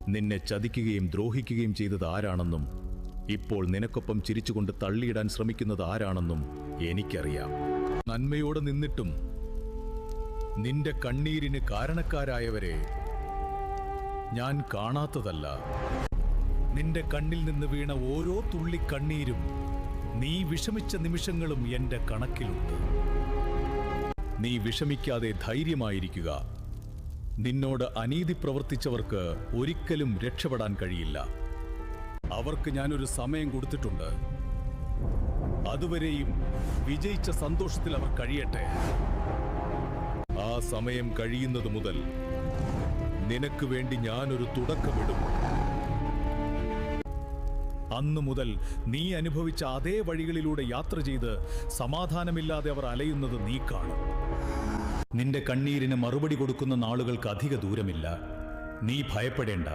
നിന്നെ ചതിക്കുകയും ദ്രോഹിക്കുകയും ചെയ്തത് ആരാണെന്നും ഇപ്പോൾ നിനക്കൊപ്പം ചിരിച്ചുകൊണ്ട് തള്ളിയിടാൻ ശ്രമിക്കുന്നത് ആരാണെന്നും എനിക്കറിയാം. നന്മയോടെ നിന്നിട്ടും നിന്റെ കണ്ണീരിന് കാരണക്കാരായവരെ ഞാൻ കാണാത്തതല്ല. നിന്റെ കണ്ണിൽ നിന്ന് വീണ ഓരോ തുള്ളി കണ്ണീരും നീ വിഷമിച്ച നിമിഷങ്ങളും എന്റെ കണക്കിലുണ്ട്. നീ വിഷമിക്കാതെ ധൈര്യമായിരിക്കുക. നിന്നോട് അനീതി പ്രവർത്തിച്ചവർക്ക് ഒരിക്കലും രക്ഷപ്പെടാൻ കഴിയില്ല. അവർക്ക് ഞാനൊരു സമയം കൊടുത്തിട്ടുണ്ട്. അതുവരെയും വിജയിച്ച സന്തോഷത്തിൽ അവർ കഴിയട്ടെ. ആ സമയം കഴിയുന്നത് മുതൽ നിനക്ക് വേണ്ടി ഞാനൊരു തുടക്കമിടും. അന്നു മുതൽ നീ അനുഭവിച്ച അതേ വഴികളിലൂടെ യാത്ര ചെയ്ത് സമാധാനമില്ലാതെ അവർ അലയുന്നത് നീ കാണും. നിന്റെ കണ്ണീരിന് മറുപടി കൊടുക്കുന്ന നാളുകൾക്ക് അധിക ദൂരമില്ല. നീ ഭയപ്പെടേണ്ട.